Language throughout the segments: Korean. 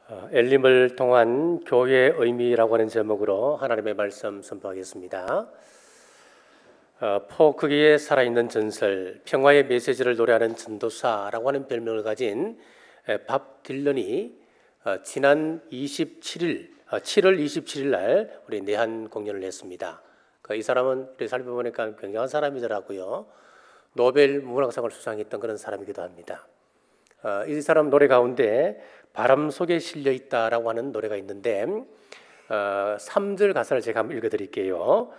엘림을 통한 교회의 의미라고 하는 제목으로 하나님의 말씀 선포하겠습니다. 포크기에 살아있는 전설, 평화의 메시지를 노래하는 전도사라고 하는 별명을 가진 밥 딜런이 지난 7월 27일 날 우리 내한 공연을 했습니다. 이 사람은 살펴보니까 굉장한 사람이더라고요. 노벨 문학상을 수상했던 그런 사람이기도 합니다. 이 사람 노래 가운데 바람 속에 실려 있다라고 하는 노래가 있는데 3절 가사를 제가 한번 읽어드릴게요.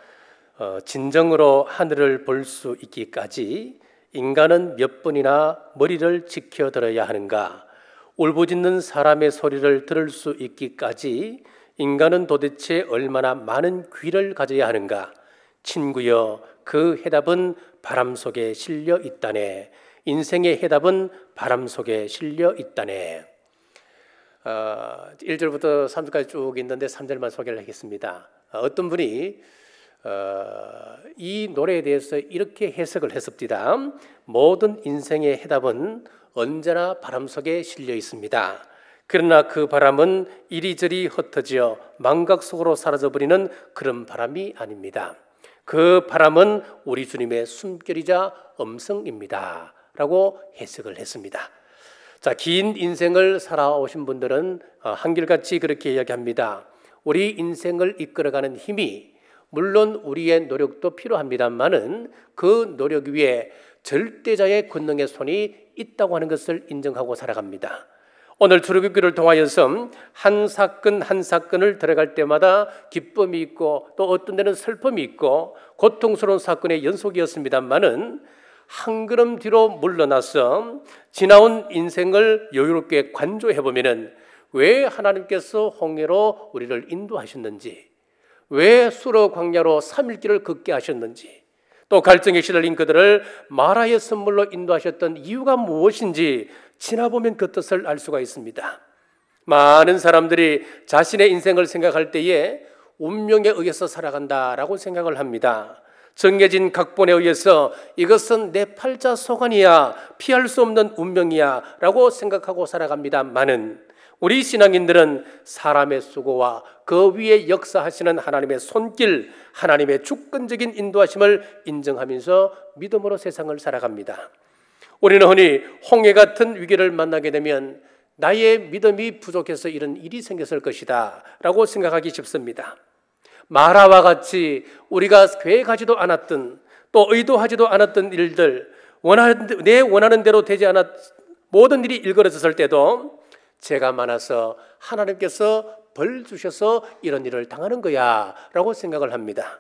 진정으로 하늘을 볼 수 있기까지 인간은 몇 번이나 머리를 지켜들어야 하는가? 울부짖는 사람의 소리를 들을 수 있기까지 인간은 도대체 얼마나 많은 귀를 가져야 하는가? 친구여, 그 해답은 바람 속에 실려 있다네. 인생의 해답은 바람 속에 실려 있다네. 1절부터 3절까지 쭉 있는데 3절만 소개를 하겠습니다. 어떤 분이 이 노래에 대해서 이렇게 해석을 했습니다. 모든 인생의 해답은 언제나 바람 속에 실려 있습니다. 그러나 그 바람은 이리저리 흩어져 망각 속으로 사라져버리는 그런 바람이 아닙니다. 그 바람은 우리 주님의 숨결이자 음성입니다 라고 해석을 했습니다. 자, 긴 인생을 살아오신 분들은 한결같이 그렇게 이야기합니다. 우리 인생을 이끌어가는 힘이 물론 우리의 노력도 필요합니다만은 그 노력 위에 절대자의 권능의 손이 있다고 하는 것을 인정하고 살아갑니다. 오늘 출애굽기를 통하여서 한 사건 한 사건을 들어갈 때마다 기쁨이 있고 또 어떤 데는 슬픔이 있고 고통스러운 사건의 연속이었습니다만은 한 걸음 뒤로 물러나서 지나온 인생을 여유롭게 관조해 보면은 왜 하나님께서 홍해로 우리를 인도하셨는지, 왜 수로 광야로 3일길을 걷게 하셨는지, 또 갈증에 시달린 그들을 마라의 선물로 인도하셨던 이유가 무엇인지 지나보면 그 뜻을 알 수가 있습니다. 많은 사람들이 자신의 인생을 생각할 때에 운명에 의해서 살아간다라고 생각을 합니다. 정해진 각본에 의해서 이것은 내 팔자 소관이야, 피할 수 없는 운명이야 라고 생각하고 살아갑니다만은 우리 신앙인들은 사람의 수고와 그 위에 역사하시는 하나님의 손길, 하나님의 주권적인 인도하심을 인정하면서 믿음으로 세상을 살아갑니다. 우리는 흔히 홍해 같은 위기를 만나게 되면 나의 믿음이 부족해서 이런 일이 생겼을 것이다 라고 생각하기 쉽습니다. 마라와 같이 우리가 계획하지도 않았던 또 의도하지도 않았던 일들, 내 원하는 대로 되지 않았 모든 일이 일그러졌을 때도 죄가 많아서 하나님께서 벌 주셔서 이런 일을 당하는 거야 라고 생각을 합니다.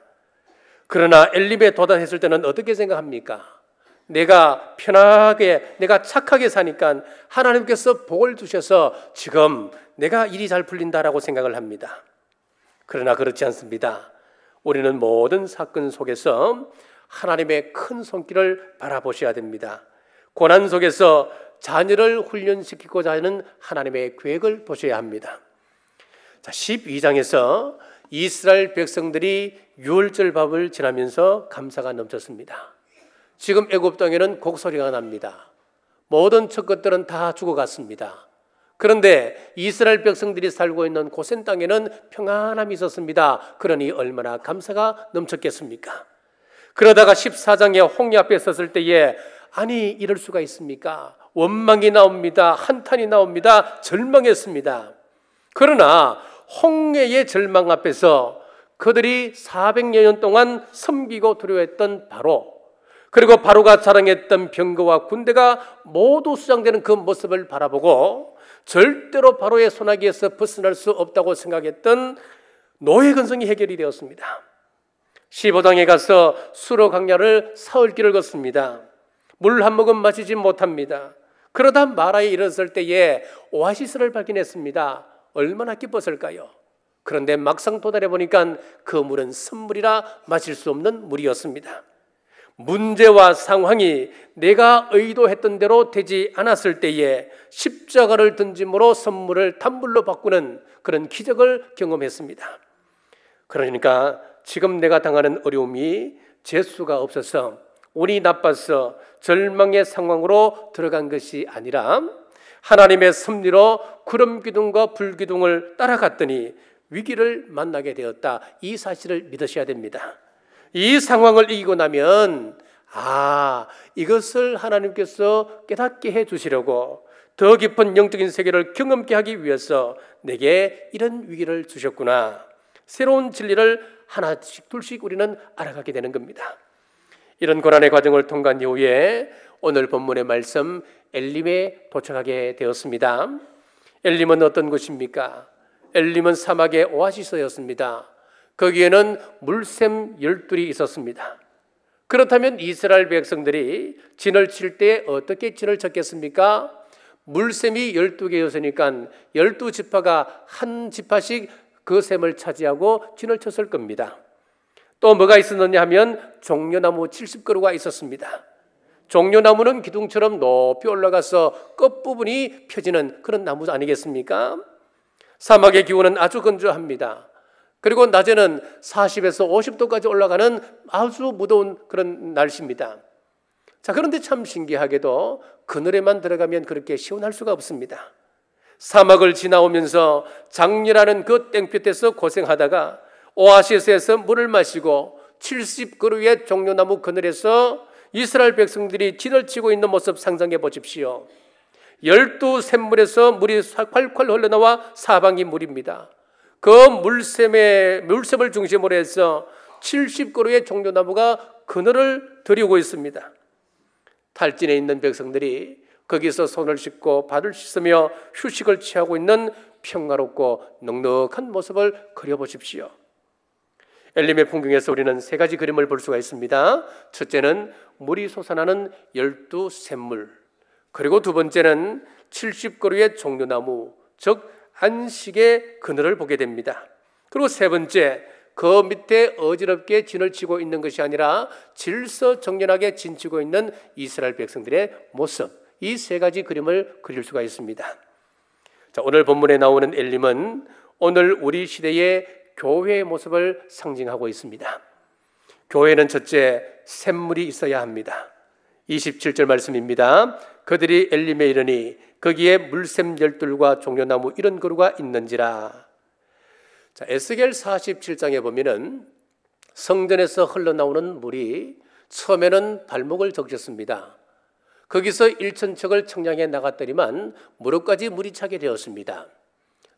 그러나 엘림에 도달했을 때는 어떻게 생각합니까? 내가 편하게, 내가 착하게 사니까 하나님께서 복을 주셔서 지금 내가 일이 잘 풀린다라고 생각을 합니다. 그러나 그렇지 않습니다. 우리는 모든 사건 속에서 하나님의 큰 손길을 바라보셔야 됩니다. 고난 속에서 자녀를 훈련시키고자 하는 하나님의 계획을 보셔야 합니다. 자, 12장에서 이스라엘 백성들이 유월절 밥을 지나면서 감사가 넘쳤습니다. 지금 애굽 땅에는 곡소리가 납니다. 모든 첫 것들은 다 죽어갔습니다. 그런데 이스라엘 백성들이 살고 있는 고센 땅에는 평안함이 있었습니다. 그러니 얼마나 감사가 넘쳤겠습니까? 그러다가 14장에 홍해 앞에 섰을 때에 아니 이럴 수가 있습니까? 원망이 나옵니다. 한탄이 나옵니다. 절망했습니다. 그러나 홍해의 절망 앞에서 그들이 400여 년 동안 섬기고 두려워했던 바로, 그리고 바로가 자랑했던 병거와 군대가 모두 수장되는 그 모습을 바라보고 절대로 바로의 손아귀에서 벗어날 수 없다고 생각했던 노예 근성이 해결이 되었습니다. 15장에 가서 수로 광야를 사흘길을 걷습니다. 물 한 모금 마시지 못합니다. 그러다 마라에 이르렀을 때에 오아시스를 발견했습니다. 얼마나 기뻤을까요? 그런데 막상 도달해 보니까 그 물은 선물이라 마실 수 없는 물이었습니다. 문제와 상황이 내가 의도했던 대로 되지 않았을 때에 십자가를 던짐으로 선물을 단물로 바꾸는 그런 기적을 경험했습니다. 그러니까 지금 내가 당하는 어려움이 재수가 없어서 운이 나빠서 절망의 상황으로 들어간 것이 아니라 하나님의 섭리로 구름 기둥과 불 기둥을 따라갔더니 위기를 만나게 되었다. 이 사실을 믿으셔야 됩니다. 이 상황을 이기고 나면 이것을 하나님께서 깨닫게 해주시려고 더 깊은 영적인 세계를 경험케 하기 위해서 내게 이런 위기를 주셨구나. 새로운 진리를 하나씩 둘씩 우리는 알아가게 되는 겁니다. 이런 고난의 과정을 통과한 이후에 오늘 본문의 말씀 엘림에 도착하게 되었습니다. 엘림은 어떤 곳입니까? 엘림은 사막의 오아시스였습니다. 거기에는 물샘 12이 있었습니다. 그렇다면 이스라엘 백성들이 진을 칠 때 어떻게 진을 쳤겠습니까? 물샘이 12개였으니까 12지파가 한 지파씩 그 샘을 차지하고 진을 쳤을 겁니다. 또 뭐가 있었느냐 하면 종려나무 70그루가 있었습니다. 종려나무는 기둥처럼 높이 올라가서 끝부분이 펴지는 그런 나무 아니겠습니까? 사막의 기온은 아주 건조합니다. 그리고 낮에는 40에서 50도까지 올라가는 아주 무더운 그런 날씨입니다. 자, 그런데 참 신기하게도 그늘에만 들어가면 그렇게 시원할 수가 없습니다. 사막을 지나오면서 장렬하는 그 땡볕에서 고생하다가 오아시스에서 물을 마시고 70그루의 종려나무 그늘에서 이스라엘 백성들이 진을 치고 있는 모습 상상해 보십시오. 12샘물에서 물이 콸콸 흘러나와 사방이 물입니다. 그 물샘을 중심으로 해서 70그루의 종려나무가 그늘을 드리고 있습니다. 탈진에 있는 백성들이 거기서 손을 씻고 발을 씻으며 휴식을 취하고 있는 평화롭고 넉넉한 모습을 그려보십시오. 엘림의 풍경에서 우리는 세 가지 그림을 볼 수가 있습니다. 첫째는 물이 솟아나는 12샘물, 그리고 두 번째는 70그루의 종려나무, 즉 안식의 그늘을 보게 됩니다. 그리고 세 번째, 그 밑에 어지럽게 진을 치고 있는 것이 아니라 질서정연하게 진치고 있는 이스라엘 백성들의 모습, 이 세 가지 그림을 그릴 수가 있습니다. 자, 오늘 본문에 나오는 엘림은 오늘 우리 시대의 교회의 모습을 상징하고 있습니다. 교회는 첫째, 샘물이 있어야 합니다. 27절 말씀입니다. 그들이 엘림에 이르니 거기에 물샘 12과 종려나무 70그루가 있는지라. 자, 에스겔 47장에 보면은 성전에서 흘러나오는 물이 처음에는 발목을 적셨습니다. 거기서 1천척을 청량에 나갔더니만 무릎까지 물이 차게 되었습니다.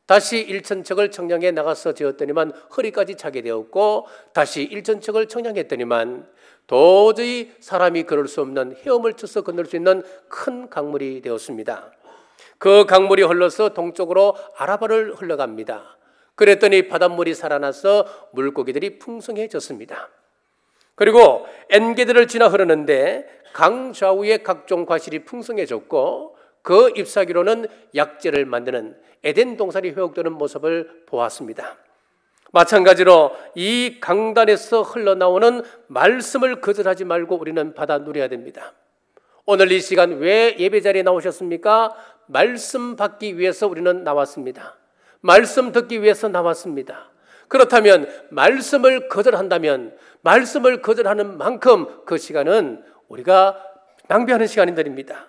다시 1천척을 청량에 나가서 되었더니만 허리까지 차게 되었고, 다시 1천척을 청량했더니만 도저히 사람이 걸을 수 없는 헤엄을 쳐서 건널 수 있는 큰 강물이 되었습니다. 그 강물이 흘러서 동쪽으로 아라바를 흘러갑니다. 그랬더니 바닷물이 살아나서 물고기들이 풍성해졌습니다. 그리고 엔게드를 지나 흐르는데 강 좌우에 각종 과실이 풍성해졌고, 그 잎사귀로는 약재를 만드는 에덴 동산이 회복되는 모습을 보았습니다. 마찬가지로 이 강단에서 흘러나오는 말씀을 거절하지 말고 우리는 받아 누려야 됩니다. 오늘 이 시간 왜 예배 자리에 나오셨습니까? 말씀 받기 위해서 우리는 나왔습니다. 말씀 듣기 위해서 나왔습니다. 그렇다면 말씀을 거절한다면 말씀을 거절하는 만큼 그 시간은 우리가 낭비하는 시간들입니다.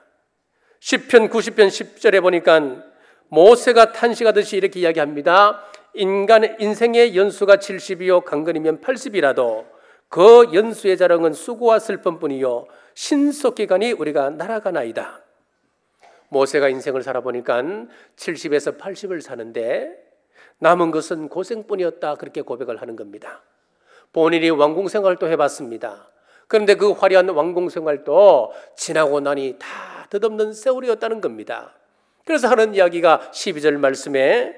시편 90편 10절에 보니까 모세가 탄식하듯이 이렇게 이야기합니다. 인간의 인생의 연수가 70이요 강건이면 80이라도 그 연수의 자랑은 수고와 슬픔뿐이요 신속히 가니 우리가 날아가나이다. 모세가 인생을 살아보니까 70에서 80을 사는데 남은 것은 고생뿐이었다, 그렇게 고백을 하는 겁니다. 본인이 왕궁생활도 해봤습니다. 그런데 그 화려한 왕궁생활도 지나고 나니 다 덧없는 세월이었다는 겁니다. 그래서 하는 이야기가 12절 말씀에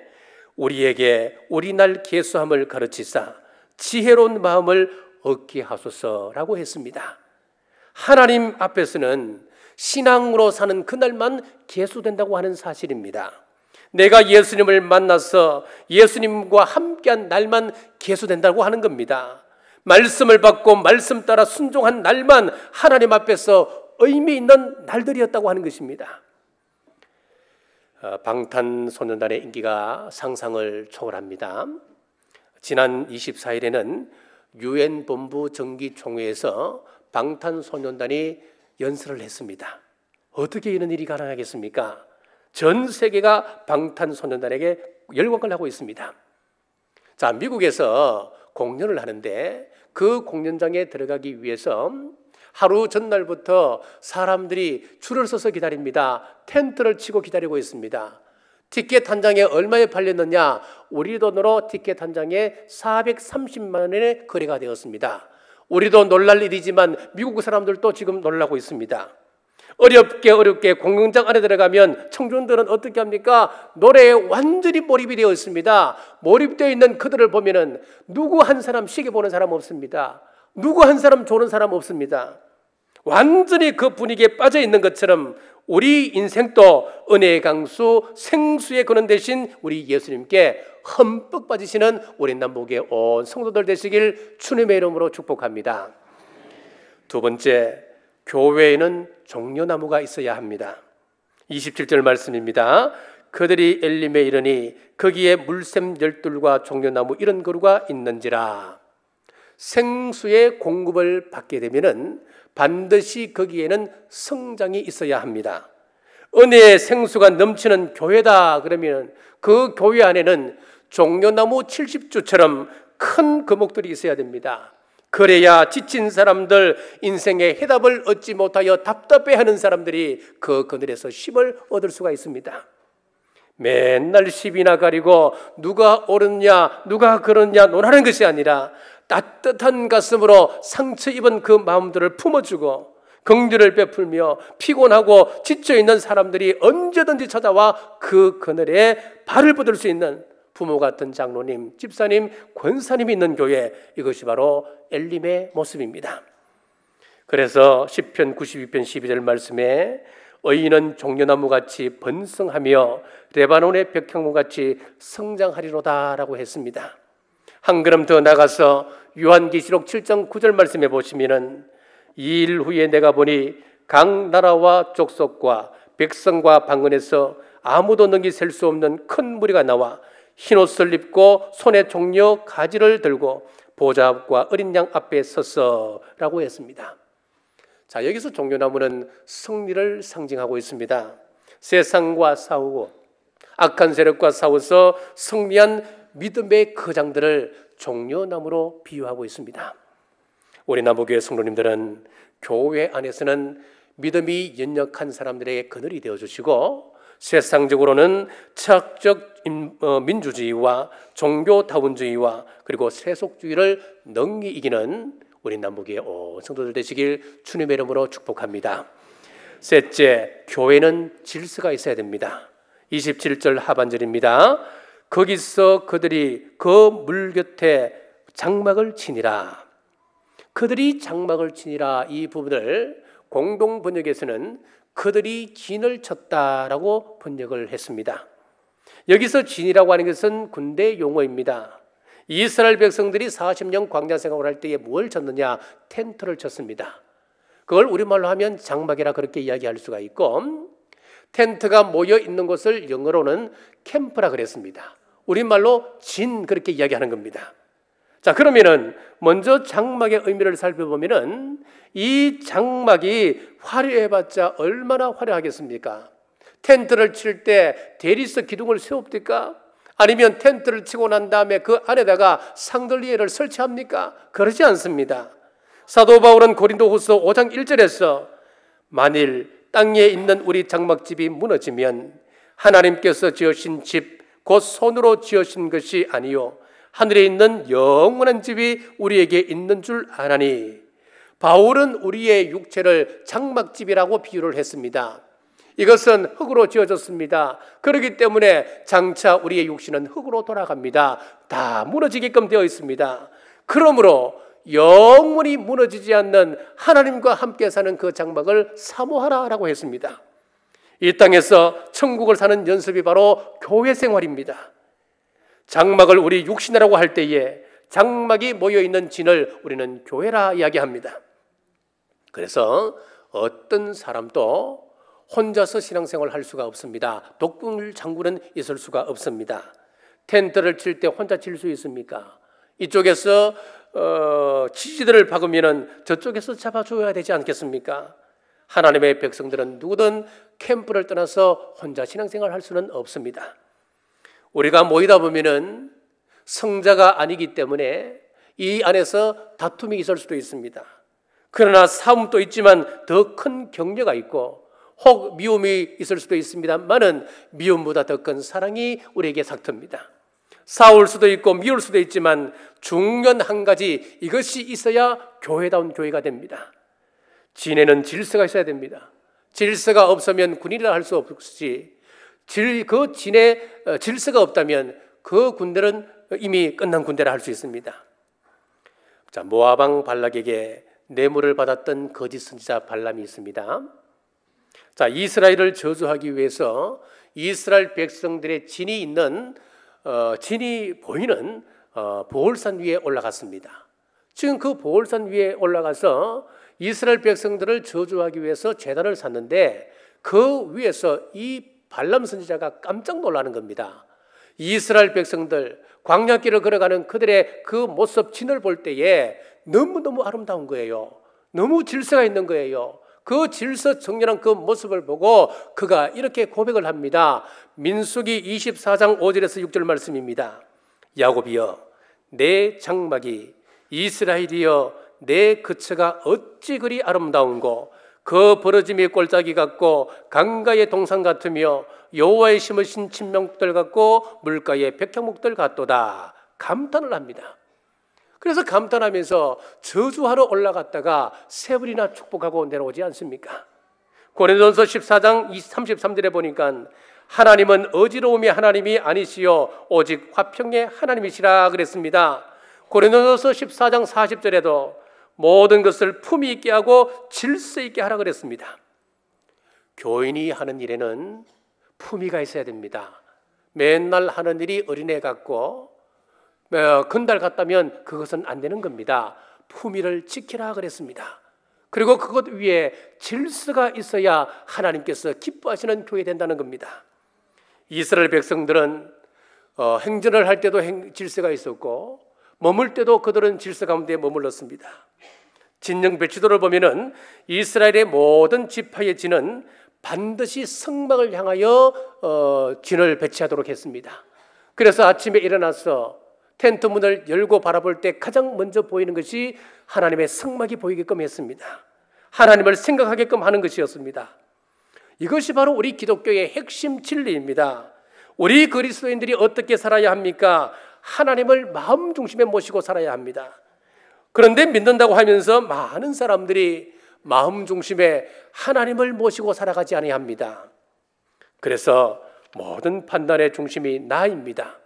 우리에게 우리날 계수함을 가르치사 지혜로운 마음을 얻게 하소서라고 했습니다. 하나님 앞에서는 신앙으로 사는 그날만 계수된다고 하는 사실입니다. 내가 예수님을 만나서 예수님과 함께한 날만 계수된다고 하는 겁니다. 말씀을 받고 말씀 따라 순종한 날만 하나님 앞에서 의미 있는 날들이었다고 하는 것입니다. 방탄소년단의 인기가 상상을 초월합니다. 지난 24일에는 유엔 본부 정기총회에서 방탄소년단이 연설을 했습니다. 어떻게 이런 일이 가능하겠습니까? 전 세계가 방탄소년단에게 열광을 하고 있습니다. 자, 미국에서 공연을 하는데 그 공연장에 들어가기 위해서 하루 전날부터 사람들이 줄을 서서 기다립니다. 텐트를 치고 기다리고 있습니다. 티켓 한 장에 얼마에 팔렸느냐? 우리 돈으로 티켓 한 장에 430만 원에 거래가 되었습니다. 우리도 놀랄 일이지만 미국 사람들도 지금 놀라고 있습니다. 어렵게 공연장 안에 들어가면 청중들은 어떻게 합니까? 노래에 완전히 몰입이 되어 있습니다. 몰입되어 있는 그들을 보면은 누구 한 사람 시계 보는 사람 없습니다. 누구 한 사람 조는 사람 없습니다. 완전히 그 분위기에 빠져 있는 것처럼 우리 인생도 은혜의 강수 생수의 근원 되신 우리 예수님께 흠뻑 빠지시는 우리 남북의 온 성도들 되시길 주님의 이름으로 축복합니다. 두 번째, 교회에는 종려나무가 있어야 합니다. 27절 말씀입니다. 그들이 엘림에 이르니 거기에 물샘 열둘과 종려나무 이런 그루가 있는지라. 생수의 공급을 받게 되면은 반드시 거기에는 성장이 있어야 합니다. 은혜의 생수가 넘치는 교회다 그러면 그 교회 안에는 종려나무 70주처럼 큰 거목들이 있어야 됩니다. 그래야 지친 사람들, 인생의 해답을 얻지 못하여 답답해하는 사람들이 그 그늘에서 쉼을 얻을 수가 있습니다. 맨날 시비나 가리고 누가 옳으냐 누가 그러냐 논하는 것이 아니라 따뜻한 가슴으로 상처 입은 그 마음들을 품어주고 긍휼을 베풀며 피곤하고 지쳐있는 사람들이 언제든지 찾아와 그 그늘에 발을 뻗을 수 있는 부모 같은 장로님, 집사님, 권사님이 있는 교회, 이것이 바로 엘림의 모습입니다. 그래서 시편 92편 12절 말씀에 의인은 종려나무같이 번성하며 레바논의 벽향목같이 성장하리로다 라고 했습니다. 한 걸음 더 나가서 요한계시록 7장 9절 말씀에 보시면은 이 일 후에 내가 보니 각 나라와 족속과 백성과 방언에서 아무도 능히 셀 수 없는 큰 무리가 나와 흰옷을 입고 손에 종려 가지를 들고 보좌 앞과 어린 양 앞에 섰어라고 했습니다. 자, 여기서 종려나무는 승리를 상징하고 있습니다. 세상과 싸우고 악한 세력과 싸워서 승리한 믿음의 거장들을 종려나무로 비유하고 있습니다. 우리 남부교회 성도님들은 교회 안에서는 믿음이 연약한 사람들에게 그늘이 되어주시고 세상적으로는 철학적 민주주의와 종교다원주의와 그리고 세속주의를 능히 이기는 우리 남북의 온 성도들 되시길 주님의 이름으로 축복합니다. 셋째, 교회는 질서가 있어야 됩니다. 27절 하반절입니다. 거기서 그들이 그 물 곁에 장막을 치니라. 그들이 장막을 치니라, 이 부분을 공동 번역에서는 그들이 진을 쳤다라고 번역을 했습니다. 여기서 진이라고 하는 것은 군대 용어입니다. 이스라엘 백성들이 40년 광야 생활을 할 때에 뭘 쳤느냐? 텐트를 쳤습니다. 그걸 우리말로 하면 장막이라 그렇게 이야기할 수가 있고, 텐트가 모여 있는 곳을 영어로는 캠프라 그랬습니다. 우리말로 진 그렇게 이야기하는 겁니다. 자, 그러면은 먼저 장막의 의미를 살펴보면은 이 장막이 화려해봤자 얼마나 화려하겠습니까? 텐트를 칠 때 대리석 기둥을 세웁니까? 아니면 텐트를 치고 난 다음에 그 안에다가 상들리에를 설치합니까? 그러지 않습니다. 사도 바울은 고린도후서 5장 1절에서 만일 땅에 있는 우리 장막집이 무너지면 하나님께서 지으신 집 곧 손으로 지으신 것이 아니요 하늘에 있는 영원한 집이 우리에게 있는 줄 아나니. 바울은 우리의 육체를 장막집이라고 비유를 했습니다. 이것은 흙으로 지어졌습니다. 그렇기 때문에 장차 우리의 육신은 흙으로 돌아갑니다. 다 무너지게끔 되어 있습니다. 그러므로 영원히 무너지지 않는 하나님과 함께 사는 그 장막을 사모하라라고 했습니다. 이 땅에서 천국을 사는 연습이 바로 교회 생활입니다. 장막을 우리 육신이라고 할 때에 장막이 모여있는 진을 우리는 교회라 이야기합니다. 그래서 어떤 사람도 혼자서 신앙생활을 할 수가 없습니다. 독불 장군은 있을 수가 없습니다. 텐트를 칠 때 혼자 칠 수 있습니까? 이쪽에서 지지대를 박으면 저쪽에서 잡아줘야 되지 않겠습니까? 하나님의 백성들은 누구든 캠프를 떠나서 혼자 신앙생활을 할 수는 없습니다. 우리가 모이다 보면은 성자가 아니기 때문에 이 안에서 다툼이 있을 수도 있습니다. 그러나 싸움도 있지만 더 큰 격려가 있고 혹 미움이 있을 수도 있습니다만은 미움보다 더 큰 사랑이 우리에게 삭텄습니다. 싸울 수도 있고 미울 수도 있지만 중요한 한 가지, 이것이 있어야 교회다운 교회가 됩니다. 진에는 질서가 있어야 됩니다. 질서가 없으면 군인이라 할 수 없지, 그 진에 질서가 없다면 그 군대는 이미 끝난 군대라 할 수 있습니다. 자, 모압 왕 발락에게 뇌물을 받았던 거짓 선지자 발람이 있습니다. 자, 이스라엘을 저주하기 위해서 이스라엘 백성들의 진이 보이는 보홀산 위에 올라갔습니다. 지금 그 보홀산 위에 올라가서 이스라엘 백성들을 저주하기 위해서 제단을 샀는데 그 위에서 이 발람 선지자가 깜짝 놀라는 겁니다. 이스라엘 백성들 광야길을 걸어가는 그들의 그 모습 진을 볼 때에 너무너무 아름다운 거예요. 너무 질서가 있는 거예요. 그 질서 정연한 그 모습을 보고 그가 이렇게 고백을 합니다. 민수기 24장 5절에서 6절 말씀입니다. 야곱이여 내 장막이, 이스라엘이여 내 거처가 어찌 그리 아름다운고, 그 벌어짐이 꼴짝이 같고 강가의 동산 같으며 여호와의 심으신 친명들 같고 물가의 백향목들 같도다. 감탄을 합니다. 그래서 감탄하면서 저주하러 올라갔다가 세 번이나 축복하고 내려오지 않습니까? 고린도전서 14장 33절에 보니까 하나님은 어지러움의 하나님이 아니시요 오직 화평의 하나님이시라 그랬습니다. 고린도전서 14장 40절에도 모든 것을 품위 있게 하고 질서 있게 하라 그랬습니다. 교인이 하는 일에는 품위가 있어야 됩니다. 맨날 하는 일이 어린애 같고 건달 같다면 그것은 안 되는 겁니다. 품위를 지키라 그랬습니다. 그리고 그것 위에 질서가 있어야 하나님께서 기뻐하시는 교회 된다는 겁니다. 이스라엘 백성들은 행전을 할 때도 질서가 있었고 머물 때도 그들은 질서 가운데 머물렀습니다. 진영 배치도를 보면은 이스라엘의 모든 지파의 진은 반드시 성막을 향하여 진을 배치하도록 했습니다. 그래서 아침에 일어나서 텐트 문을 열고 바라볼 때 가장 먼저 보이는 것이 하나님의 성막이 보이게끔 했습니다. 하나님을 생각하게끔 하는 것이었습니다. 이것이 바로 우리 기독교의 핵심 진리입니다. 우리 그리스도인들이 어떻게 살아야 합니까? 하나님을 마음 중심에 모시고 살아야 합니다. 그런데 믿는다고 하면서 많은 사람들이 마음 중심에 하나님을 모시고 살아가지 않아야 합니다. 그래서 모든 판단의 중심이 나입니다.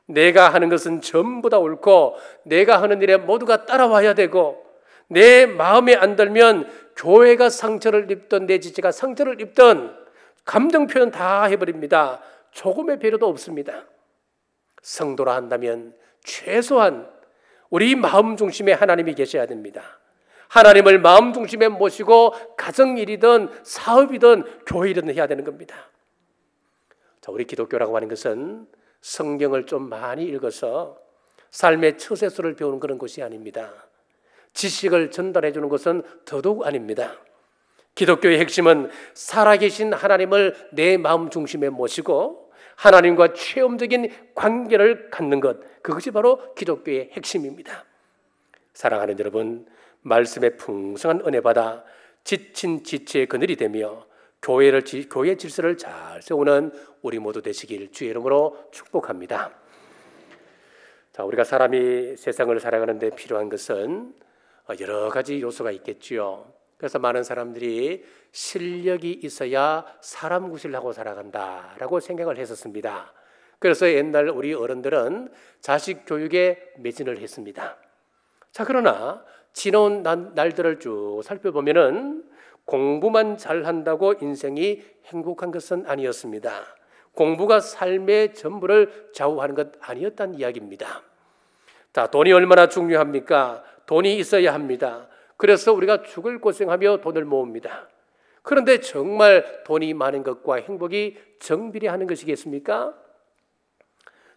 내가 하는 것은 전부 다 옳고 내가 하는 일에 모두가 따라와야 되고 내 마음에 안 들면 교회가 상처를 입던 내 지체가 상처를 입던 감정 표현 다 해버립니다. 조금의 배려도 없습니다. 성도라 한다면 최소한 우리 마음 중심에 하나님이 계셔야 됩니다. 하나님을 마음 중심에 모시고 가정일이든 사업이든 교회이든 해야 되는 겁니다. 자, 우리 기독교라고 하는 것은 성경을 좀 많이 읽어서 삶의 처세술을 배우는 그런 것이 아닙니다. 지식을 전달해 주는 것은 더더욱 아닙니다. 기독교의 핵심은 살아계신 하나님을 내 마음 중심에 모시고 하나님과 체험적인 관계를 갖는 것, 그것이 바로 기독교의 핵심입니다. 사랑하는 여러분, 말씀의 풍성한 은혜 받아 지친 지체의 그늘이 되며 교회의 질서를 잘 세우는 우리 모두 되시길 주의 이름으로 축복합니다. 자, 우리가 사람이 세상을 살아가는 데 필요한 것은 여러 가지 요소가 있겠지요. 그래서 많은 사람들이 실력이 있어야 사람 구실하고 살아간다라고 생각을 했었습니다. 그래서 옛날 우리 어른들은 자식 교육에 매진을 했습니다. 자, 그러나 지나온 날들을 쭉 살펴보면은 공부만 잘한다고 인생이 행복한 것은 아니었습니다. 공부가 삶의 전부를 좌우하는 것 아니었다는 이야기입니다. 자, 돈이 얼마나 중요합니까? 돈이 있어야 합니다. 그래서 우리가 죽을 고생하며 돈을 모읍니다. 그런데 정말 돈이 많은 것과 행복이 정비례하는 것이겠습니까?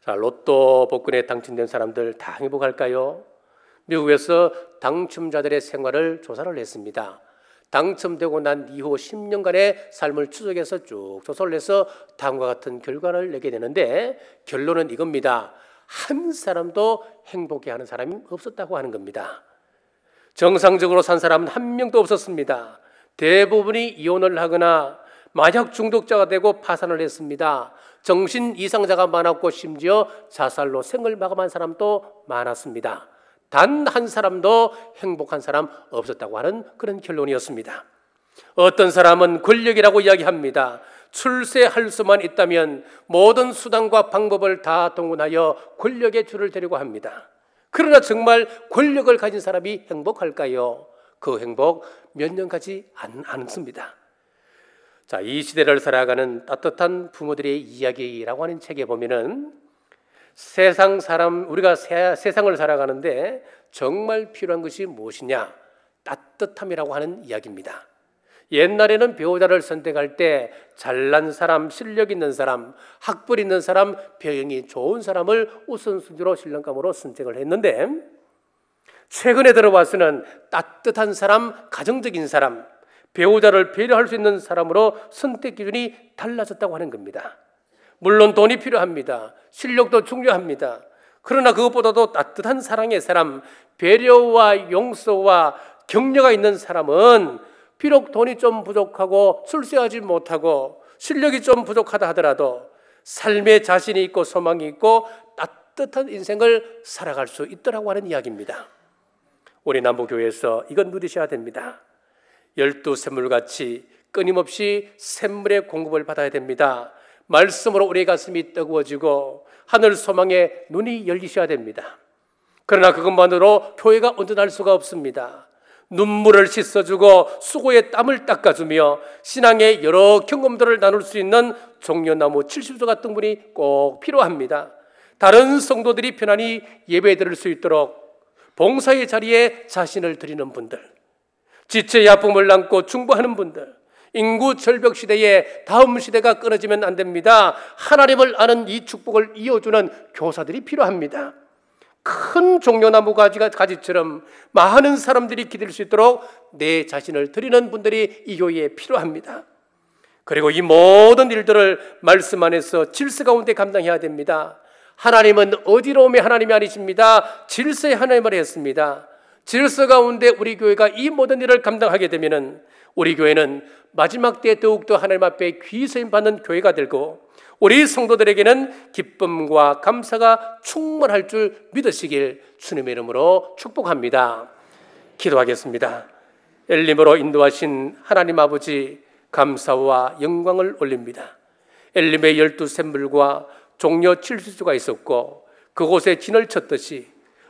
자, 로또 복권에 당첨된 사람들 다 행복할까요? 미국에서 당첨자들의 생활을 조사를 했습니다. 당첨되고 난 이후 10년간의 삶을 추적해서 쭉 조사를 해서 다음과 같은 결과를 내게 되는데, 결론은 이겁니다. 한 사람도 행복해하는 사람이 없었다고 하는 겁니다. 정상적으로 산 사람은 한 명도 없었습니다. 대부분이 이혼을 하거나 마약 중독자가 되고 파산을 했습니다. 정신 이상자가 많았고 심지어 자살로 생을 마감한 사람도 많았습니다. 단 한 사람도 행복한 사람 없었다고 하는 그런 결론이었습니다. 어떤 사람은 권력이라고 이야기합니다. 출세할 수만 있다면 모든 수단과 방법을 다 동원하여 권력의 줄을 데리고 합니다. 그러나 정말 권력을 가진 사람이 행복할까요? 그 행복 몇 년 가지 않습니다. 자, 이 시대를 살아가는 따뜻한 부모들의 이야기라고 하는 책에 보면은 우리가 세상을 살아가는데 정말 필요한 것이 무엇이냐? 따뜻함이라고 하는 이야기입니다. 옛날에는 배우자를 선택할 때 잘난 사람, 실력 있는 사람, 학벌 있는 사람, 배경이 좋은 사람을 우선순위로 신랑감으로 선택을 했는데, 최근에 들어와서는 따뜻한 사람, 가정적인 사람, 배우자를 배려할 수 있는 사람으로 선택 기준이 달라졌다고 하는 겁니다. 물론 돈이 필요합니다. 실력도 중요합니다. 그러나 그것보다도 따뜻한 사랑의 사람, 배려와 용서와 격려가 있는 사람은 비록 돈이 좀 부족하고 출세하지 못하고 실력이 좀 부족하다 하더라도 삶에 자신이 있고 소망이 있고 따뜻한 인생을 살아갈 수 있더라고 하는 이야기입니다. 우리 남부교회에서 이건 누리셔야 됩니다. 12샘물같이 끊임없이 샘물의 공급을 받아야 됩니다. 말씀으로 우리의 가슴이 뜨거워지고 하늘 소망에 눈이 열리셔야 됩니다. 그러나 그것만으로 교회가 온전할 수가 없습니다. 눈물을 씻어주고 수고의 땀을 닦아주며 신앙의 여러 경험들을 나눌 수 있는 종려나무 70조 같은 분이 꼭 필요합니다. 다른 성도들이 편안히 예배드릴 수 있도록 봉사의 자리에 자신을 드리는 분들, 지체의 아픔을 안고 중보하는 분들, 인구 절벽 시대에 다음 시대가 끊어지면 안 됩니다. 하나님을 아는 이 축복을 이어주는 교사들이 필요합니다. 큰 종려나무 가지처럼 많은 사람들이 기댈 수 있도록 내 자신을 드리는 분들이 이 교회에 필요합니다. 그리고 이 모든 일들을 말씀 안에서 질서 가운데 감당해야 됩니다. 하나님은 어디로움의 하나님이 아니십니다. 질서의 하나님을 했습니다. 질서 가운데 우리 교회가 이 모든 일을 감당하게 되면 우리 교회는 마지막 때에 더욱더 하나님 앞에 귀소임 받는 교회가 되고 우리 성도들에게는 기쁨과 감사가 충만할 줄 믿으시길 주님의 이름으로 축복합니다. 기도하겠습니다. 엘림으로 인도하신 하나님 아버지, 감사와 영광을 올립니다. 엘림의 12샘물과 종려 70조가 있었고 그곳에 진을 쳤듯이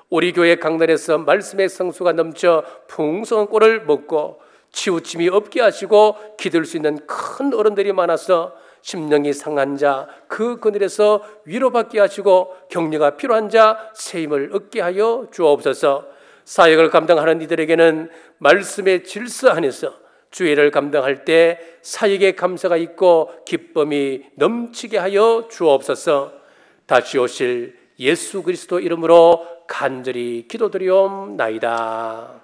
우리 교회 강단에서 말씀의 성수가 넘쳐 풍성한 꼴을 먹고 치우침이 없게 하시고 기댈 수 있는 큰 어른들이 많아서 심령이 상한 자 그 그늘에서 위로받게 하시고 격려가 필요한 자 새 힘을 얻게 하여 주옵소서. 사역을 감당하는 이들에게는 말씀의 질서 안에서 주의를 감당할 때 사역의 감사가 있고 기쁨이 넘치게 하여 주옵소서. 다시 오실 예수 그리스도 이름으로 간절히 기도드리옵나이다.